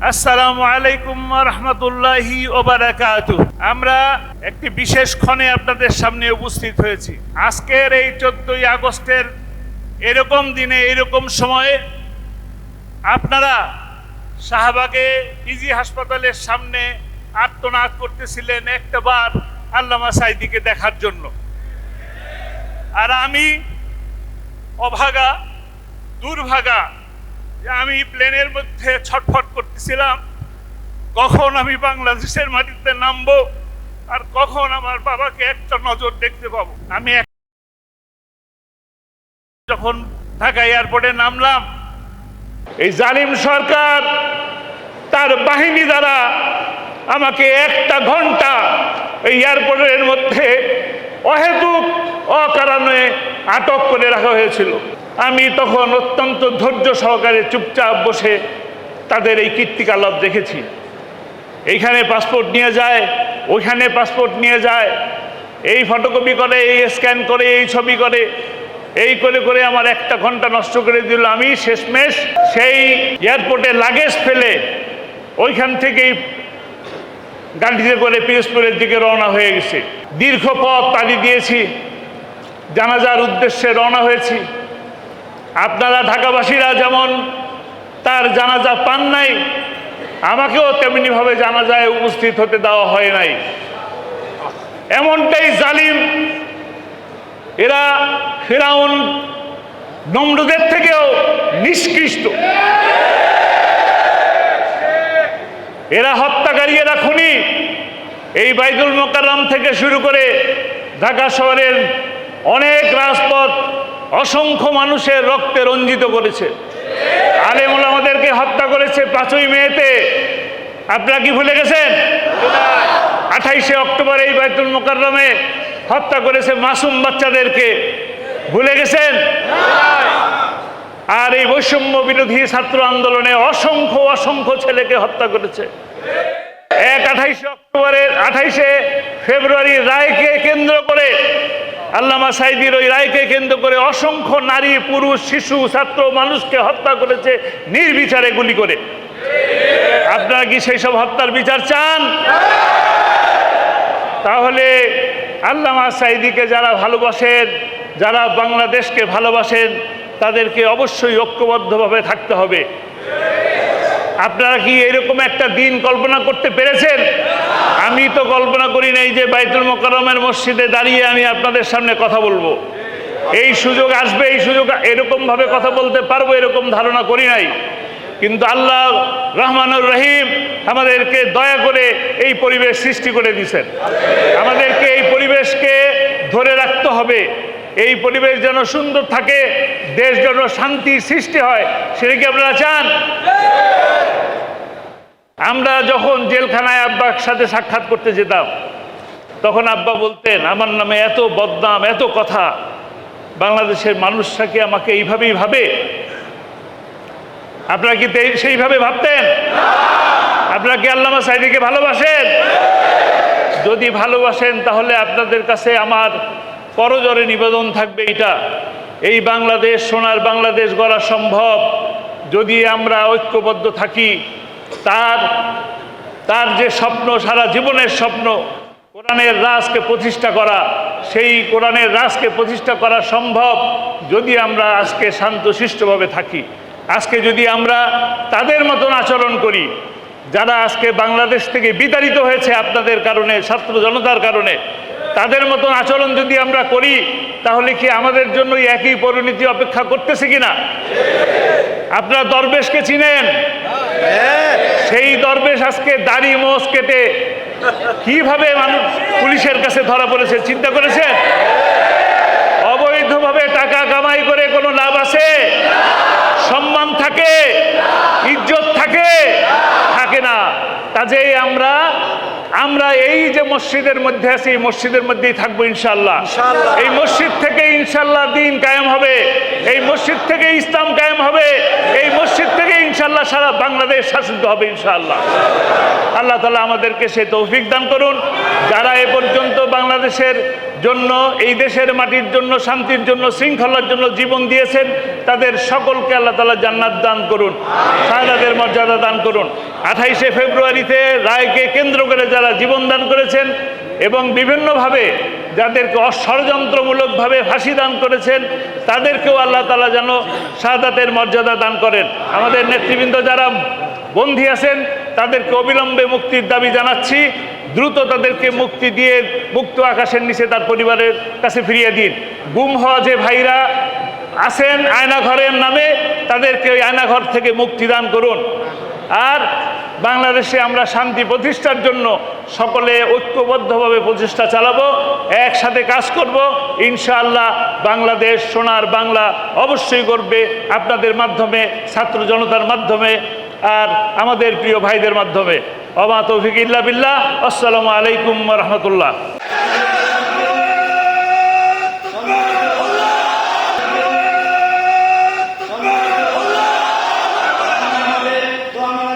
আসসালামু আলাইকুম ওয়া রাহমাতুল্লাহি ওয়া বারাকাতুহু। আমরা একটি বিশেষ ক্ষণে আপনাদের সামনে উপস্থিত হয়েছি। আজকের এই 14ই আগস্টের এরকম দিনে এরকম সময়ে আপনারা শাহবাগে পিজি হাসপাতালের সামনে আর্তনাদ করতেছিলেন একটাবার আল্লামা সাঈদীকে দেখার জন্য। আর আমি অভাগা দুর্ভাগা যে আমি প্লেনের মধ্যে ছটফট করতেছিলাম, কখন আমি বাংলাদেশের মাটিতে নামবো আর কখন আমার বাবাকে একটা নজর দেখতে পাবো। আমি যখন ঢাকা এয়ারপোর্টে নামলাম, এই জালিম সরকার তার বাহিনী দ্বারা আমাকে একটা ঘন্টা এই এয়ারপোর্টের মধ্যে অহেতুক অকারণে আটক করে রাখা হয়েছিল। আমি তখন অত্যন্ত ধৈর্য সহকারে চুপচাপ বসে তাদের এই কীর্তিকলাপ দেখেছি। এইখানে পাসপোর্ট নিয়ে যায়, ওইখানে পাসপোর্ট নিয়ে যায়, এই ফটোকপি করে, এই স্ক্যান করে, এই ছবি করে, এই করে করে আমার একটা ঘন্টা নষ্ট করে দিল। আমি শেষমেশ সেই এয়ারপোর্টে লাগেজ ফেলে ওইখান থেকেই গাড়িতে করে পিরোজপুরের দিকে রওনা হয়ে গেছে। দীর্ঘ পথ পাড়ি দিয়েছি, জানাজার উদ্দেশ্যে রওনা হয়েছি। আপনারা ঢাকাবাসীরা যেমন তার জানাজা পান নাই, আমাকেও তেমনিভাবে জানাজায় উপস্থিত হতে দেওয়া হয় নাই। এমনটাই জালিম এরা ফিরাউন নমরুদের থেকেও নিষ্কৃষ্ট। এরা হত্যাকারী, এরা খুনি। এই বাইতুল মোকাররম থেকে শুরু করে ঢাকা শহরের অনেক রাজপথ অসংখ্য মানুষের রক্তে রঞ্জিত করেছে। আলেম ওলামাদেরকে হত্যা করেছে 5ই মেতে। আপনারা কি ভুলে গেছেন? 28শে অক্টোবর এই বাইতুল মোকাররমে হত্যা করেছে মাসুম বাচ্চাদেরকে। ভুলে গেছেন? আর এই বৈষম্য বিরোধী ছাত্র আন্দোলনে অসংখ্য অসংখ্য ছেলেকে হত্যা করেছে। 28শে ফেব্রুয়ারির রায়কে কেন্দ্র করে, আল্লামা সাঈদীর ওই রায়কে কেন্দ্র করে অসংখ্য নারী, পুরুষ, শিশু, ছাত্র মানুষকে হত্যা করেছে নির্বিচারে গুলি করে। আপনারা কি সেই সব হত্যার বিচার চান? তাহলে আল্লামা সাঈদীকে যারা ভালোবাসেন, যারা বাংলাদেশকে ভালোবাসেন, তাদেরকে অবশ্যই ঐক্যবদ্ধভাবে থাকতে হবে। আপনারা কি এরকম একটা দিন কল্পনা করতে পেরেছেন? আমি তো কল্পনা করি নাই যে বাইতুল মোকাররমের মসজিদে দাঁড়িয়ে আমি আপনাদের সামনে কথা বলবো। এই সুযোগ আসবে, এই সুযোগ এরকমভাবে কথা বলতে পারবো এরকম ধারণা করি নাই। কিন্তু আল্লাহ রহমানুর রহিম আমাদেরকে দয়া করে এই পরিবেশ সৃষ্টি করে দিয়েছেন। আমাদেরকে এই পরিবেশকে ধরে রাখতে হবে। এই পরিবেশ যেন সুন্দর থাকে, দেশ যেন শান্তির সৃষ্টি হয়, সেটা কি আপনারা চান? আমরা যখন জেলখানায় আব্বার সাথে সাক্ষাৎ করতে যেতাম, তখন আব্বা বলতেন আমার নামে এত বদনাম, এত কথা, বাংলাদেশের মানুষরা কি আমাকে এইভাবেই ভাবে? আপনারা কি সেইভাবে ভাবতেন? আপনারা কি আল্লামা সাঈদীকে ভালোবাসেন? যদি ভালোবাসেন তাহলে আপনাদের কাছে আমার করজোড়ে নিবেদন থাকবে এটা, এই বাংলাদেশ, সোনার বাংলাদেশ গড়া সম্ভব যদি আমরা ঐক্যবদ্ধ থাকি। তার যে স্বপ্ন, সারা জীবনের স্বপ্ন, কোরআনের রাজকে প্রতিষ্ঠা করা, সেই কোরআনের রাজকে প্রতিষ্ঠা করা সম্ভব যদি আমরা আজকে শান্তশিষ্টভাবে থাকি। আজকে যদি আমরা তাদের মতন আচরণ করি যারা আজকে বাংলাদেশ থেকে বিতাড়িত হয়েছে আপনাদের কারণে, ছাত্র জনতার কারণে, তাদের মতন আচরণ যদি আমরা করি, তাহলে কি আমাদের জন্য একই পরিণতি অপেক্ষা করতেছে কিনা? আপনারা দরবেশকে চিনেন? সেই দরবেশ আজকে দাড়ি মোষ কেটে কিভাবে মানুষ পুলিশের কাছে ধরা পড়েছে চিন্তা করেছেন? অবৈধভাবে টাকা কামাই করে কোনো লাভ আছে? সম্মান থাকে? ইজ্জত থাকে? থাকে না। কাজেই আমরা এই যে মসজিদের মধ্যে আছি, এই মসজিদের মধ্যেই থাকবো ইনশাআল্লাহ। এই মসজিদ থেকে ইনশাআল্লাহ দ্বীন কায়েম হবে, এই মসজিদ থেকে ইসলাম কায়েম হবে, এই মসজিদ থেকে ইনশাআল্লাহ সারা বাংলাদেশ শাসিত হবে ইনশাআল্লাহ। আল্লাহ তাআলা আমাদেরকে সে তৌফিক দান করুন। যারা এ পর্যন্ত বাংলাদেশের জন্য, এই দেশের মাটির জন্য, শান্তির জন্য, শৃঙ্খলার জন্য জীবন দিয়েছেন, তাদের সকলকে আল্লাহ তাআলা জান্নাত দান করুন, শাহাদাতের মর্যাদা দান করুন। 28শে ফেব্রুয়ারিতে রায়কে কেন্দ্র করে যারা জীবন দান করেছেন এবং বিভিন্নভাবে যাদেরকে ষড়যন্ত্রমূলকভাবে ফাঁসি দান করেছেন, তাদেরকেও আল্লাহ তাআলা যেন শাহাদাতের মর্যাদা দান করেন। আমাদের নেতৃবৃন্দ যারা বন্দী আছেন তাদেরকে অবিলম্বে মুক্তির দাবি জানাচ্ছি। দ্রুত তাদেরকে মুক্তি দিয়ে মুক্ত আকাশের নিচে তার পরিবারের কাছে ফিরিয়ে দিন। গুম হওয়া যে ভাইরা আছেন আয়নাঘরের নামে, তাদেরকে ওই আয়নাঘর থেকে মুক্তি দান করুন। আর বাংলাদেশে আমরা শান্তি প্রতিষ্ঠার জন্য সকলে ঐক্যবদ্ধভাবে প্রচেষ্টা চালাবো, একসাথে কাজ করব। ইনশাআল্লাহ বাংলাদেশ সোনার বাংলা অবশ্যই গড়বে আপনাদের মাধ্যমে, ছাত্র জনতার মাধ্যমে, আর আমাদের প্রিয় ভাইদের মাধ্যমে। ওয়া মা তৌফিক ইল্লা বিল্লাহ। আসসালামু আলাইকুম ওয়া রাহমাতুল্লাহ।